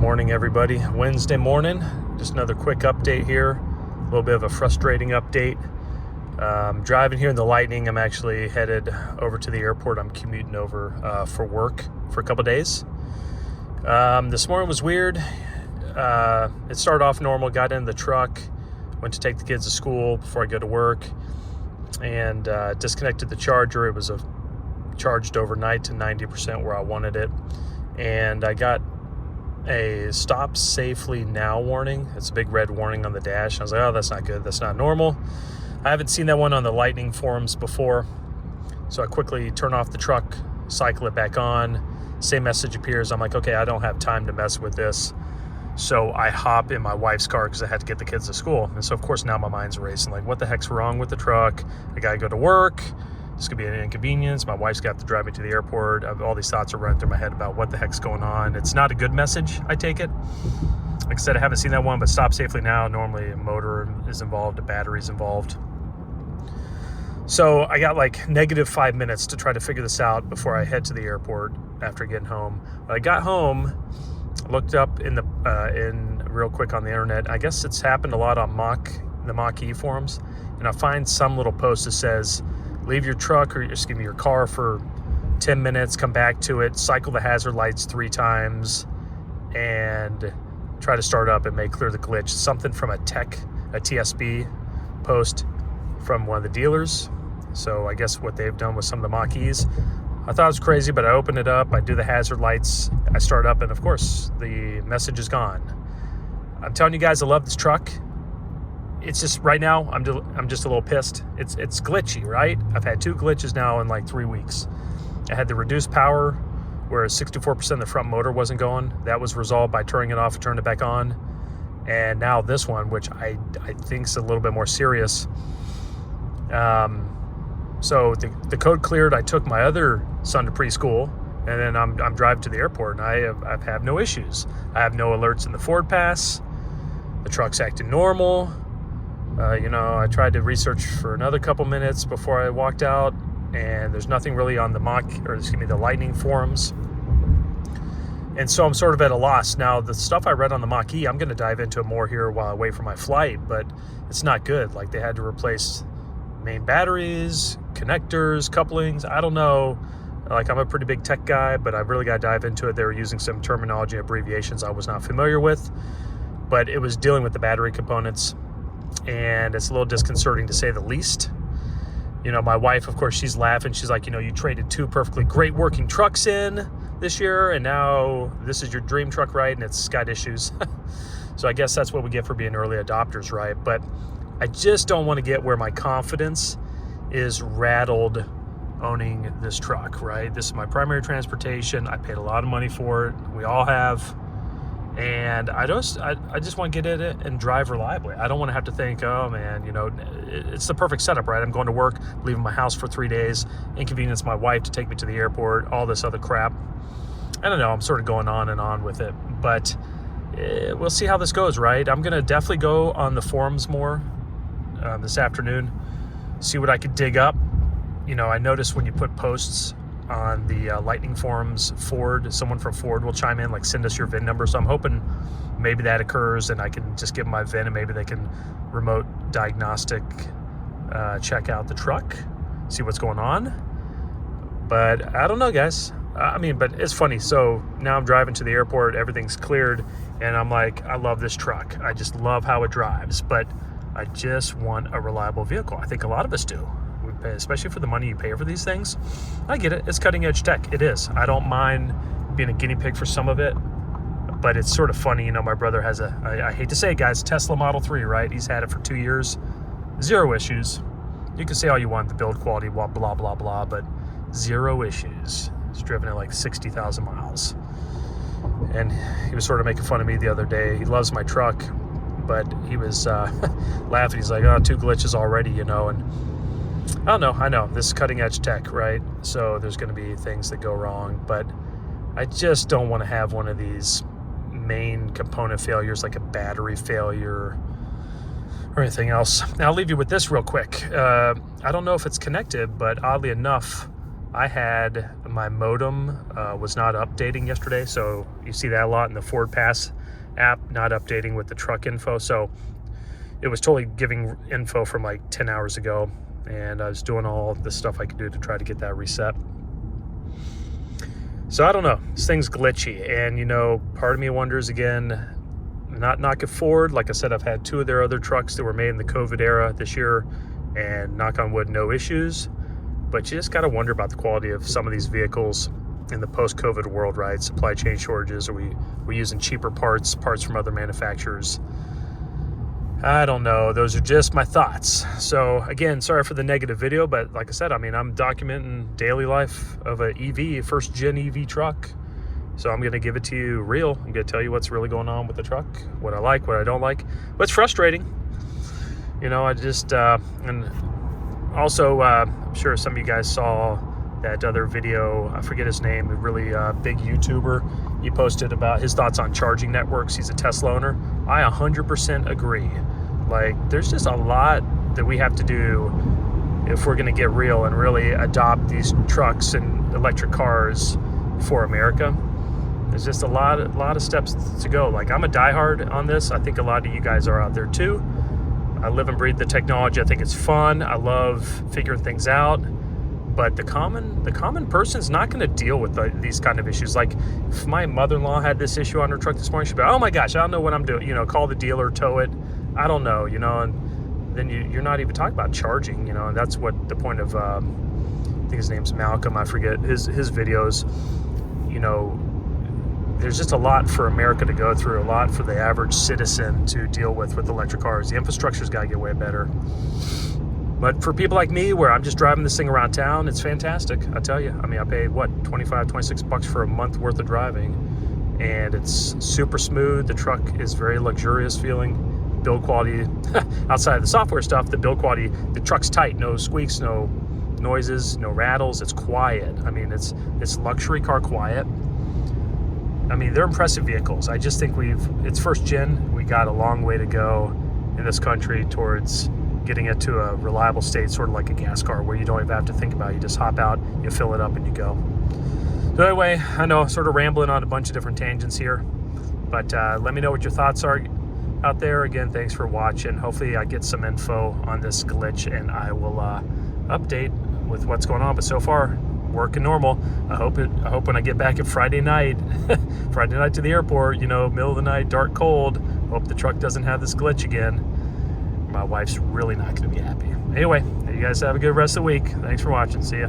morning, everybody. Wednesday morning, just another quick update here. A little bit of a frustrating update. Driving here in the Lightning. I'm actually headed over to the airport. I'm commuting over for work for a couple days. This morning was weird. It started off normal, got in the truck, went to take the kids to school before I go to work, and disconnected the charger. It was charged overnight to 90% where I wanted it. And I got a stop safely now warning. It's a big red warning on the dash. I was like, oh, that's not good. That's not normal. I haven't seen that one on the Lightning forums before. So I quickly turn off the truck, cycle it back on. Same message appears. I'm like, okay, I don't have time to mess with this. So I hop in my wife's car because I had to get the kids to school. And so, of course, now my mind's racing. Like, what the heck's wrong with the truck? I got to go to work. This could be an inconvenience. My wife's got to drive me to the airport. All these thoughts are running through my head about what the heck's going on. It's not a good message, I take it. Like I said, I haven't seen that one, but stop safely now. Normally a motor is involved, a battery's involved. So I got like -5 minutes to try to figure this out before I head to the airport after getting home. When I got home, looked up in real quick on the internet. I guess it's happened a lot on the Mach-E forums. And I find some little post that says, leave your truck or your car for 10 minutes, come back to it, cycle the hazard lights 3 times, and try to start up. It may clear the glitch. Something from a TSB post from one of the dealers. So I guess what they've done with some of the Mach-E's. I thought it was crazy, but I open it up, I do the hazard lights, I start up, and of course, the message is gone. I'm telling you guys, I love this truck. It's just right now, I'm just a little pissed. It's glitchy, right? I've had 2 glitches now in like 3 weeks. I had the reduced power, where 64% of the front motor wasn't going. That was resolved by turning it off and turning it back on. And now this one, which I think is a little bit more serious. So the code cleared. I took my other son to preschool, and then I'm driving to the airport, and I have no issues. I have no alerts in the Ford Pass. The truck's acting normal. I tried to research for another couple minutes before I walked out, and there's nothing really on the Lightning forums. And so I'm sort of at a loss. Now, the stuff I read on the Mach-E, I'm going to dive into it more here while I wait for my flight, but it's not good. Like, they had to replace main batteries, connectors, couplings. I don't know. Like, I'm a pretty big tech guy, but I really got to dive into it. They were using some terminology and abbreviations I was not familiar with, but it was dealing with the battery components. And it's a little disconcerting to say the least. My wife, of course, she's laughing. She's like, you traded 2 perfectly great working trucks in this year, and now this is your dream truck, right? And it's got issues. So I guess that's what we get for being early adopters, right? But I just don't want to get where my confidence is rattled owning this truck, right? This is my primary transportation. I paid a lot of money for it. We all have. And I just want to get in it and drive reliably. I don't want to have to think, oh man, it's the perfect setup, right? I'm going to work, leaving my house for 3 days, inconvenience my wife to take me to the airport, all this other crap. I don't know, I'm sort of going on and on with it, but we'll see how this goes, right? I'm going to definitely go on the forums more this afternoon, see what I could dig up. I noticed when you put posts on the Lightning forums, someone from Ford will chime in, like, send us your VIN number. So I'm hoping maybe that occurs and I can just give them my VIN and maybe they can remote diagnostic check out the truck, see what's going on. But I don't know, guys. But it's funny. So now I'm driving to the airport, everything's cleared, and I'm like, I love this truck. I just love how it drives, but I just want a reliable vehicle. I think a lot of us do. Especially for the money you pay for these things. I get it. It's cutting edge tech. It is. I don't mind being a guinea pig for some of it, but it's sort of funny. My brother has I hate to say it, guys, Tesla Model 3, right? He's had it for 2 years. 0 issues. You can say all you want, the build quality, blah, blah, blah, blah, but 0 issues. He's driven it like 60,000 miles. And he was sort of making fun of me the other day. He loves my truck, but he was laughing. He's like, 2 glitches already, and I know this is cutting edge tech, right? So there's going to be things that go wrong, but I just don't want to have one of these main component failures, like a battery failure or anything else. Now, I'll leave you with this real quick. I don't know if it's connected, but oddly enough, I had my modem was not updating yesterday. So you see that a lot in the Ford Pass app, not updating with the truck info. So it was totally giving info from like 10 hours ago. And I was doing all the stuff I could do to try to get that reset. So I don't know, this thing's glitchy. And you know, part of me wonders again, not knock it forward. Like I said, I've had 2 of their other trucks that were made in the COVID era this year, and knock on wood, no issues. But you just got to wonder about the quality of some of these vehicles in the post-COVID world, right? Supply chain shortages, or we're using cheaper parts from other manufacturers. I don't know. Those are just my thoughts. So again, sorry for the negative video, but like I said, I mean, I'm documenting daily life of a EV, first gen EV truck. So I'm going to give it to you real. I'm going to tell you what's really going on with the truck, what I like, what I don't like, what's frustrating. You know, I just, and also, I'm sure some of you guys saw that other video, I forget his name, a really big YouTuber. He posted about his thoughts on charging networks. He's a Tesla owner. I 100% agree. Like, there's just a lot that we have to do if we're going to get real and really adopt these trucks and electric cars for America. There's just a lot of steps to go. Like, I'm a diehard on this. I think a lot of you guys are out there too. I live and breathe the technology. I think it's fun. I love figuring things out. But the common person's not going to deal with these kind of issues. Like, if my mother-in-law had this issue on her truck this morning, she'd be, oh my gosh, I don't know what I'm doing. You know, call the dealer, tow it. I don't know, you know. And then you're not even talking about charging, you know. And that's what the point of, I think his name's Malcolm, I forget, his videos. You know, there's just a lot for America to go through, a lot for the average citizen to deal with electric cars. The infrastructure's got to get way better. But for people like me, where I'm just driving this thing around town, it's fantastic. I tell you, I mean, I paid what, 25, 26 bucks for a month worth of driving, and it's super smooth. The truck is very luxurious feeling. Build quality, outside of the software stuff, the build quality, the truck's tight, no squeaks, no noises, no rattles. It's quiet. I mean, it's luxury car quiet. I mean, they're impressive vehicles. I just think it's first gen. We got a long way to go in this country towards getting it to a reliable state, sort of like a gas car, where you don't even have to think about it. You just hop out, you fill it up, and you go. So anyway, I know, sort of rambling on a bunch of different tangents here, but let me know what your thoughts are out there. Again, thanks for watching. Hopefully I get some info on this glitch, and I will update with what's going on. But so far, working normal. I hope when I get back at Friday night to the airport, you know, middle of the night, dark, cold, hope the truck doesn't have this glitch again. My wife's really not going to be happy. Anyway, you guys have a good rest of the week. Thanks for watching. See ya.